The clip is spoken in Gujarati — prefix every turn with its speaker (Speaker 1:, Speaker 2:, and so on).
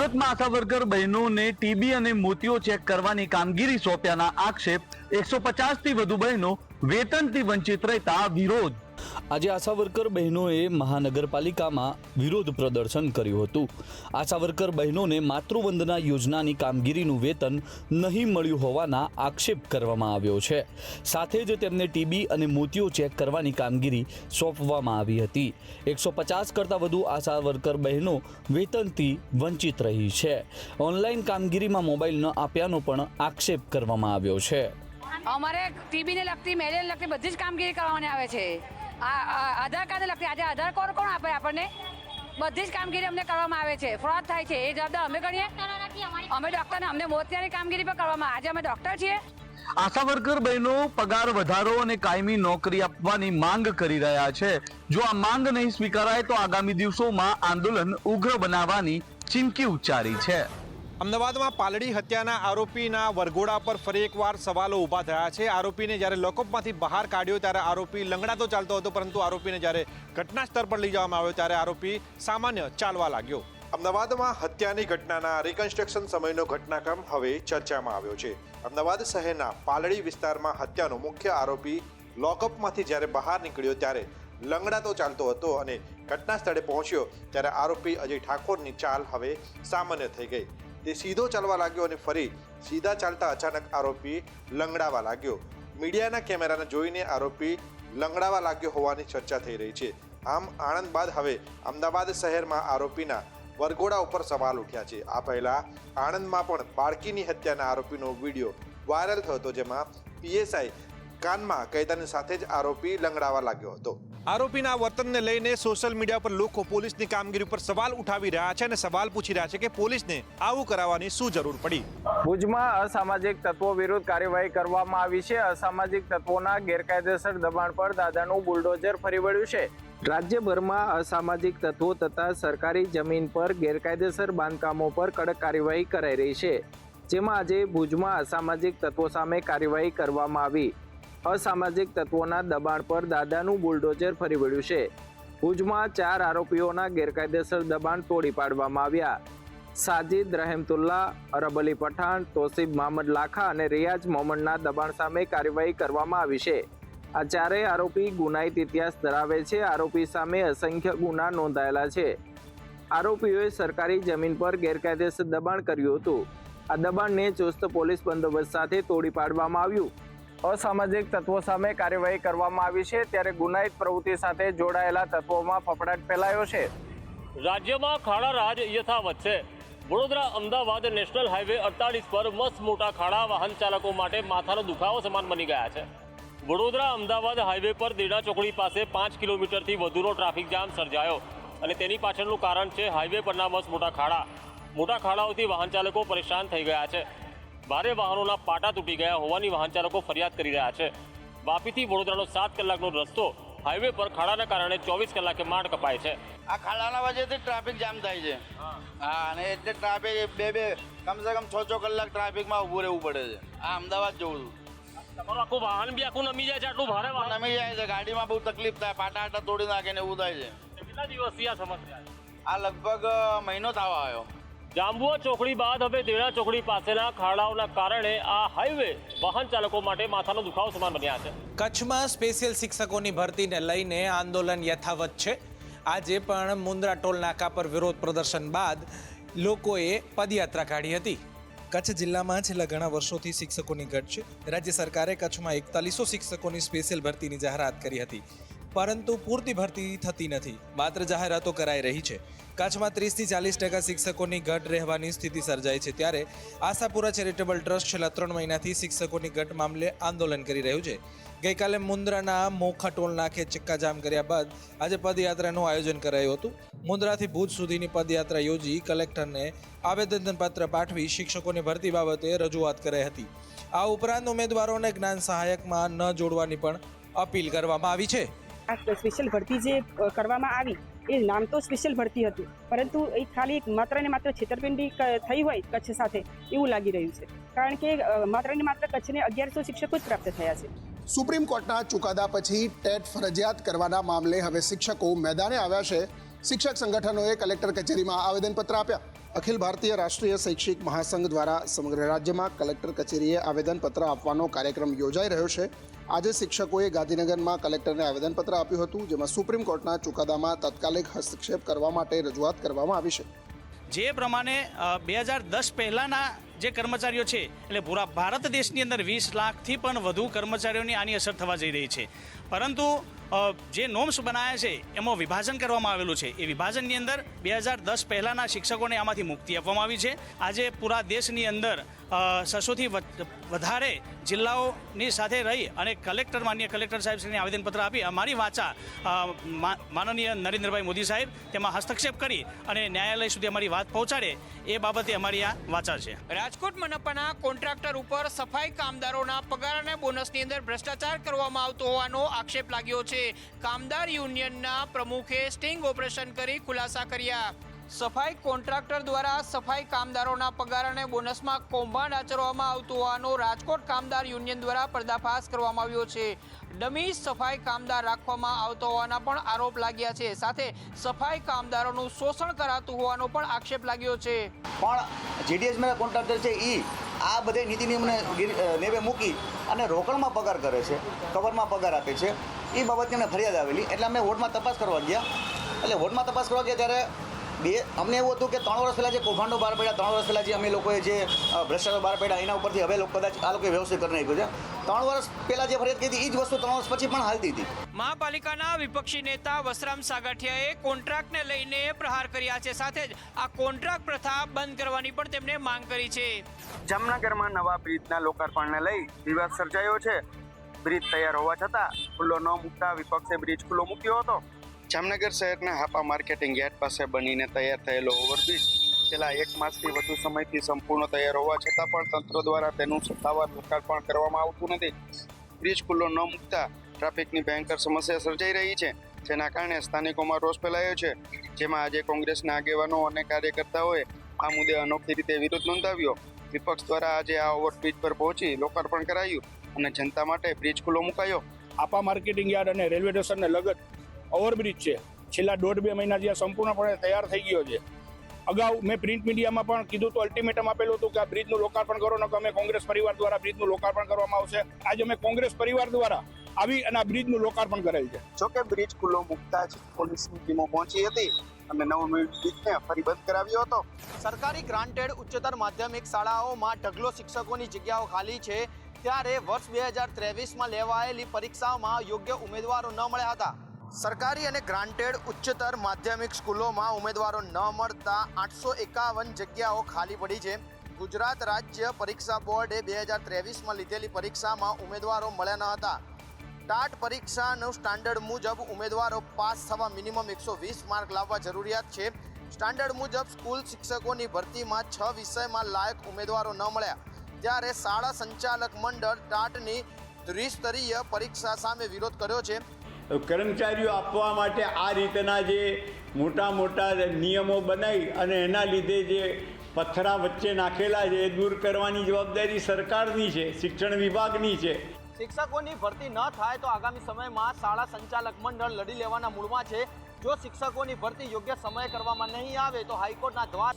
Speaker 1: સુરતમાં આશા વર્કર બહેનોને ટીબી અને મોતિયો ચેક કરવાની કામગીરી સોંપ્યાના આક્ષેપ 150 થી વધુ બહેનો વેતનથી વંચિત રહેતા વિરોધ। આજે આશા વર્કર બહેનોએ મહાનગરપાલિકામાં વિરોધ પ્રદર્શન કર્યું હતું। આશા વર્કર બહેનોને માતૃવંદના યોજનાની કામગીરીનું વેતન નહીં મળ્યું હોવાના આક્ષેપ કરવામાં આવ્યો છે। સાથે જ તેમને ટીબી અને મોતિયો ચેક કરવાની કામગીરી સોંપવામાં આવી હતી। 150 કરતાં વધુ આશા વર્કર બહેનો વેતનથી વંચિત રહી છે। ઓનલાઈન કામગીરીમાં મોબાઈલ ન આપ્યાનો પણ આક્ષેપ કરવામાં આવ્યો છે।
Speaker 2: અમારે ટીબીને લગતી મેલેરિયાને લગતી બધી જ કામગીરી કરવાની આવે છે। આધાર કાર્ડને લગતી આજે આધાર કાર્ડ કોણ આપે આપણને? બધી જ કામગીરી અમને કરવામાં આવે છે। ફ્રોડ થાય છે એ જવાબદાર અમે ગણીએ? અમે ડૉક્ટરને અમને મોતિયાની કામગીરી પણ કરવામાં આજે અમે ડૉક્ટર છીએ।
Speaker 1: આશા વર્કર બહેનો પગાર વધારો અને કાયમી નોકરી આપવાની માંગ કરી રહ્યા છે। જો આ માંગ નહીં સ્વીકારાય તો આગામી દિવસોમાં આંદોલન ઉગ્ર બનાવવાની ચીમકી ઉચ્ચારી છે।
Speaker 3: અમદાવાદમાં પાલડી હત્યાના આરોપીના વરઘોડા પર ફરી એકવાર સવાલો ઊભા થયા છે। આરોપીને જ્યારે લોકઅપમાંથી બહાર કાઢ્યો ત્યારે આરોપી લંગડાતો ચાલતો હતો, પરંતુ આરોપીને જ્યારે ઘટના સ્થળ પર લઈ જવામાં આવ્યો ત્યારે આરોપી સામાન્ય ચાલવા લાગ્યો। અમદાવાદમાં હત્યાની ઘટનાના રિકન્સ્ટ્રક્શન સમયનો ઘટનાક્રમ હવે ચર્ચામાં આવ્યો છે। અમદાવાદ શહેરના પાલડી વિસ્તારમાં હત્યાનો મુખ્ય આરોપી લોકઅપમાંથી જ્યારે બહાર નીકળ્યો ત્યારે લંગડાતો ચાલતો હતો અને ઘટના સ્થળે પહોંચ્યો ત્યારે આરોપી અજય ઠાકોરની ચાલ હવે સામાન્ય થઈ ગઈ। તે સીધો ચાલવા લાગ્યો અને ફરી સીધા ચાલતા અચાનક આરોપી લંગડાવા લાગ્યો। મીડિયાના કેમેરાને જોઈને આરોપી લંગડાવા લાગ્યો હોવાની ચર્ચા થઈ રહી છે। આમ આણંદ બાદ હવે અમદાવાદ શહેરમાં આરોપીના વરઘોડા ઉપર સવાલ ઉઠ્યા છે। આ પહેલા આણંદમાં પણ બાળકીની હત્યાના આરોપીનો વિડીયો વાયરલ થયો હતો, જેમાં પીએસઆઈ કાનમાં કાયદાની સાથે જ આરોપી લંગડાવા લાગ્યો હતો। આરોપીના વર્તનને લઈને સોશિયલ મીડિયા પર લોકો પોલીસની કામગીરી પર સવાલ ઉઠાવી રહ્યા છે અને સવાલ પૂછી રહ્યા છે કે પોલીસને આવું કરાવવાની શું જરૂર પડી।
Speaker 4: ભુજમાં અસામાજિક તત્વો વિરુદ્ધ કાર્યવાહી કરવામાં આવી છે। અસામાજિક તત્વોના ગેરકાયદેસર દબાણ પર દાદાનું બુલડોઝર ફરી વળ્યું છે। રાજ્યભરમાં અસામાજિક તત્વો તથા સરકારી જમીન પર ગેરકાયદેસર બાંધકામો પર કડક કાર્યવાહી કરાઈ રહી છે, જેમાં આજે ભુજમાં અસામાજિક તત્વો સામે કાર્યવાહી કરવામાં આવી। અસામાજિક તત્વોના દબાણ પર દાદાનું બુલડોઝર ફરી વળ્યું છે। ભુજમાં 4 આરોપીઓના ગેરકાયદેસર દબાણ તોડી પાડવામાં આવ્યા। સાજિદ રહેમતુલ્લા, અરબ અલી પઠાણ, તોસીબ મહમદ લાખા અને રિયાઝ મોહમ્મદના દબાણ સામે કાર્યવાહી કરવામાં આવી છે। આ ચારેય આરોપી ગુનાહિત ઇતિહાસ ધરાવે છે। આરોપી સામે અસંખ્ય ગુના નોંધાયેલા છે। આરોપીઓએ સરકારી જમીન પર ગેરકાયદેસર દબાણ કર્યું હતું। આ દબાણને ચુસ્ત પોલીસ બંદોબસ્ત સાથે તોડી પાડવામાં આવ્યું। અસામાજિક તત્વો સામે કાર્યવાહી કરવામાં આવી છે, ત્યારે ગુનાહિત પ્રવૃત્તિ સાથે જોડાયેલા તત્વોમાં ફફડાટ ફેલાયો છે।
Speaker 5: રાજ્યમાં ખાડા રાજ યથાવત છે। વડોદરા અમદાવાદ નેશનલ હાઈવે 48 પર મસ્ત મોટા ખાડા વાહન ચાલકો માટે માથાનો દુખાવો સમાન બની ગયા છે। વડોદરા અમદાવાદ હાઈવે પર દેડા ચોકડી પાસે 5 કિલોમીટરથી વધુનો ટ્રાફિક જામ સર્જાયો અને તેની પાછળનું કારણ છે હાઈવે પરના મસ્ત મોટા ખાડા। મોટા ખાડાઓથી વાહન ચાલકો પરેશાન થઈ ગયા છે। ભારે વાહનોના પાટા તૂટી ગયા હોવાની વાહન ચાલકો ફરિયાદ કરી રહ્યા છે। વાપીથી વડોદરાનો 7 કલાકનો રસ્તો હાઈવે પર ખાડાના કારણે 24 કલાકે માંડ કપાય છે।
Speaker 6: આ ખાડાના વજહથી ટ્રાફિક જામ થાય છે। હા, અને એટલે ટ્રાફિક કમસે કમ 6 કલાક ટ્રાફિકમાં ઊભું રહેવું પડે છે। આ અમદાવાદ જવું છું।
Speaker 5: તમારું આખું વાહન બી આખું નમી જાય છે, આટલું ભારે વાહન
Speaker 6: નમી જાય છે, ગાડીમાં બહુ તકલીફ થાય, પાટા તોડી નાખે ને એવું થાય છે।
Speaker 5: કેટલા દિવસથી આ સમસ્યા છે?
Speaker 6: આ લગભગ મહિનો થવા આવ્યો।
Speaker 5: જાંબુઆ ચોકડી બાદ હવે દેડા ચોકડી પાસેના ખાડાઓના કારણે આ હાઈવે વાહન ચાલકો માટે માથાનો દુખાવો સમાન બન્યા છે।
Speaker 7: કચ્છમાં સ્પેશિયલ શિક્ષકોની ભરતીને લઈને આંદોલન યથાવત છે। આજે પણ મુન્દ્રા ટોલ નાકા પર વિરોધ પ્રદર્શન બાદ લોકોએ પદયાત્રા કાઢી હતી। કચ્છ જિલ્લામાં છેલ્લા ઘણા વર્ષોથી શિક્ષકોની ઘટ છે। રાજ્ય સરકારે કચ્છમાં 4100 શિક્ષકોની સ્પેશિયલ ભરતીની જાહેરાત કરી હતી, પરંતુ પૂરતી ભરતી થતી નથી, માત્ર જાહેરાતો કરાઈ રહી છે। કચ્છમાં 30 થી 40% શિક્ષકોની ઘટ રહેવાની સ્થિતિ સર્જાઈ છે, ત્યારે આશાપુરા ચેરિટેબલ ટ્રસ્ટ છેલ્લા 3 મહિનાથી શિક્ષકોની ઘટ મામલે આંદોલન કરી રહ્યું છે। ગઈકાલે મુન્દ્રાના મોખા ટોલ નાકે ચક્કાજામ કર્યા બાદ આજે પદયાત્રાનું આયોજન કરાયું હતું। મુન્દ્રાથી ભુજ સુધીની પદયાત્રા યોજી કલેક્ટરને આવેદનપત્ર પાઠવી શિક્ષકોની ભરતી બાબતે રજૂઆત કરાઈ હતી। આ ઉપરાંત ઉમેદવારોને જ્ઞાન સહાયકમાં ન જોડવાની પણ અપીલ કરવામાં આવી છે।
Speaker 8: આ સ્પેશિયલ ભરતી જે કરવામાં આવી એ નામ તો સ્પેશિયલ ભરતી હતું, પરંતુ એ ખાલી માત્ર ને માત્ર છેતરપિંડી થઈ હોય કચ્છ સાથે એવું લાગી રહ્યું છે, કારણ કે માત્ર ને માત્ર કચ્છને 1100 શિક્ષકો જ પ્રાપ્ત થયા છે।
Speaker 9: સુપ્રીમ કોર્ટના ચુકાદા પછી ટેટ ફરજિયાત કરવાના મામલે હવે શિક્ષકો મેદાને આવ્યા છે। શિક્ષક સંગઠનોએ કલેક્ટર કચેરીમાં આવેદનપત્ર આપ્યા। અખિલ ભારતીય રાષ્ટ્રીય શૈક્ષિક મહાસંઘ દ્વારા સમગ્ર રાજ્યમાં કલેક્ટર કચેરીએ આવેદનપત્ર આપવાનો કાર્યક્રમ યોજાઈ રહ્યો છે. આજે શિક્ષકોએ ગાંધીનગરમાં કલેક્ટરને આવેદનપત્ર આપ્યું હતું, જેમાં સુપ્રીમ કોર્ટના ચુકાદામાં તાત્કાલિક હસ્તક્ષેપ કરવા માટે રજૂઆત કરવામાં આવી છે.
Speaker 10: જે પ્રમાણે 2010 પહેલાંના જે કર્મચારીઓ છે એટલે પૂરા ભારત દેશની અંદર 20 લાખથી પણ વધુ કર્મચારીઓની આની અસર થવા જઈ રહી છે. પરંતુ જે નોર્મ્સ બનાવ્યા છે એમાં વિભાજન કરવામાં આવેલું છે. એ વિભાજનની અંદર 2010 પહેલાંના શિક્ષકોને આમાંથી મુક્તિ આપવામાં આવી છે. આજે પૂરા દેશની અંદર 600થી વધારે જિલ્લાઓની સાથે રહી અને માનનીય કલેક્ટર સાહેબશ્રીને આવેદનપત્ર આપી અમારી વાચા માનનીય નરેન્દ્રભાઈ મોદી સાહેબ તેમાં હસ્તક્ષેપ કરી અને ન્યાયાલય સુધી અમારી વાત પહોંચાડે એ બાબતે અમારી આ વાચા છે.
Speaker 11: રાજકોટ મનપાના કોન્ટ્રાક્ટર ઉપર સફાઈ કામદારોના પગાર અને બોનસની અંદર ભ્રષ્ટાચાર કરવામાં આવતો હોવાનો આક્ષેપ લાગ્યો છે. કામદાર યુનિયનના પ્રમુખે સ્ટિંગ ઓપરેશન કરી ખુલાસા કર્યા. સફાઈ કોન્ટ્રાક્ટર દ્વારા સફાઈ કામદારોના પગાર અને બોનસમાં કૌભાંડ આચરવામાં આવતું હોવાનો રાજકોટ કામદાર યુનિયન દ્વારા પર્દાફાશ કરવામાં આવ્યો છે. ડમી સફાઈ કામદાર રાખવામાં આવતો હોવાના પણ આરોપ લાગ્યા છે. સાથે સફાઈ કામદારોનું શોષણ કરાતું હોવાનો પણ આક્ષેપ લાગ્યો છે.
Speaker 6: પણ જીડીએસમાં કોન્ટ્રાક્ટર છે એ આ બધે નીતિ નિયમને નેવે મૂકી અને રોકડમાં પગાર કરે છે, કવરમાં પગાર આપે છે. એ બાબતની અમને ફરિયાદ આવેલી એટલે અમે વોર્ડમાં તપાસ કરવા ગયા. એટલે વોર્ડમાં તપાસ કરવા ગયા ત્યારે અમને એવું હતું કે 3 વર્ષ પહેલાં જે કૌભાંડો બહાર પડ્યા, 3 વર્ષ પહેલાં જે અમે લોકોએ જે ભ્રષ્ટાચાર બહાર પડ્યા એના ઉપરથી હવે કદાચ આ લોકોએ વ્યવસ્થિત કરી નાખ્યું છે. 3 વર્ષ પહેલાં જે ફરિયાદ કરી હતી એ જ વસ્તુ 3 વર્ષ પછી પણ હાલતી હતી.
Speaker 11: મહાપાલિકાના વિપક્ષી નેતા વસરામ સાગઠિયાએ કોન્ટ્રાક્ટને લઈને પ્રહાર કર્યા છે. સાથે જ આ કોન્ટ્રાક્ટ પ્રથા બંધ કરવાની પણ તેમણે માંગ કરી છે.
Speaker 4: જામનગરમાં નવા બ્રિજના લોકાર્પણને લઈ વિવાદ સર્જાયો છે. બ્રિજ તૈયાર હોવા છતાં ખુલ્લો ન મૂકતા વિપક્ષે બ્રિજ ખુલ્લો મૂક્યો હતો. જામનગર શહેરના હાપા માર્કેટિંગ યાર્ડ પાસે બનીને તૈયાર થયેલો ઓવરબ્રિજ છેલ્લા 1 માસથી વધુ સમયથી સંપૂર્ણ તૈયાર હોવા છતાં પણ તંત્ર દ્વારા તેનું સત્તાવાર લોકાર્પણ કરવામાં આવતું નથી. બ્રિજ ખુલ્લો ન મૂકતા ટ્રાફિકની ભયંકર સમસ્યા સર્જાઈ રહી છે, જેના કારણે સ્થાનિકોમાં રોષ ફેલાયો છે. જેમાં આજે કોંગ્રેસના આગેવાનો અને કાર્યકર્તાઓએ આ મુદ્દે અનોખી રીતે વિરોધ નોંધાવ્યો. વિપક્ષ દ્વારા આજે આ ઓવરબ્રિજ પર પહોંચી લોકાર્પણ કરાયું અને જનતા માટે બ્રિજ ખુલ્લો મુકાયો.
Speaker 12: આપા માર્કેટિંગ યાર્ડ અને રેલવે સ્ટેશનને લગત ઓવરબ્રિજ છે, છેલ્લા 1.5-2 મહિના જ્યાં સંપૂર્ણપણે તૈયાર થઈ ગયો છે. અગાઉ મેં પ્રિન્ટ મીડિયામાં પણ કીધું તો અલ્ટિમેટમ આપેલું હતું કે આ બ્રિજનું લોકાર્પણ કરો ને અમે કોંગ્રેસ પરિવાર દ્વારા બ્રિજનું લોકાર્પણ કરવામાં આવશે. આજે અમે કોંગ્રેસ પરિવાર દ્વારા આવી અને આ બ્રિજનું લોકાર્પણ કરેલ છે.
Speaker 4: જોકે બ્રિજ ખુલ્લો મૂકતા જ પોલીસની ટીમો પહોંચી હતી અને નવનિર્મિત બ્રિજને ફરી બંધ કરાવ્યો હતો.
Speaker 6: સરકારી ગ્રાન્ટેડ ઉચ્ચતર માધ્યમિક શાળાઓમાં ઢગલો શિક્ષકોની જગ્યાઓ ખાલી છે, ત્યારે વર્ષ 2023માં લેવાયેલી પરીક્ષાઓમાં યોગ્ય ઉમેદવારો ન મળ્યા હતા. સરકારી અને ગ્રાન્ટેડ ઉચ્ચતર માધ્યમિક સ્કૂલોમાં ઉમેદવારો ન મળતા 851 જગ્યાઓ ખાલી પડી છે. ગુજરાત રાજ્ય પરીક્ષા બોર્ડે 2023માં લીધેલી પરીક્ષામાં ઉમેદવારો મળ્યા ન હતા. ટાટ પરીક્ષાનું સ્ટાન્ડર્ડ મુજબ ઉમેદવારો પાસ થવા મિનિમમ 120 માર્ક લાવવા જરૂરિયાત છે. સ્ટાન્ડર્ડ મુજબ સ્કૂલ શિક્ષકોની ભરતીમાં 6 વિષયમાં લાયક ઉમેદવારો ન મળ્યા, ત્યારે શાળા સંચાલક મંડળ ટાટની ત્રિસ્તરીય પરીક્ષા સામે વિરોધ કર્યો છે.
Speaker 13: કર્મચારીઓ આપવા માટે આ રીતના જે મોટા નિયમો બનાવી અને એના લીધે જે પથ્થરા વચ્ચે નાખેલા છે એ દૂર કરવાની જવાબદારી સરકારની છે, શિક્ષણ વિભાગની છે.
Speaker 6: શિક્ષકોની ભરતી ન થાય તો આગામી સમયમાં શાળા સંચાલક મંડળ લડી લેવાના મૂડમાં છે. જો શિક્ષકોની ભરતી યોગ્ય સમયે કરવામાં નહીં આવે તો હાઈકોર્ટના દ્વાર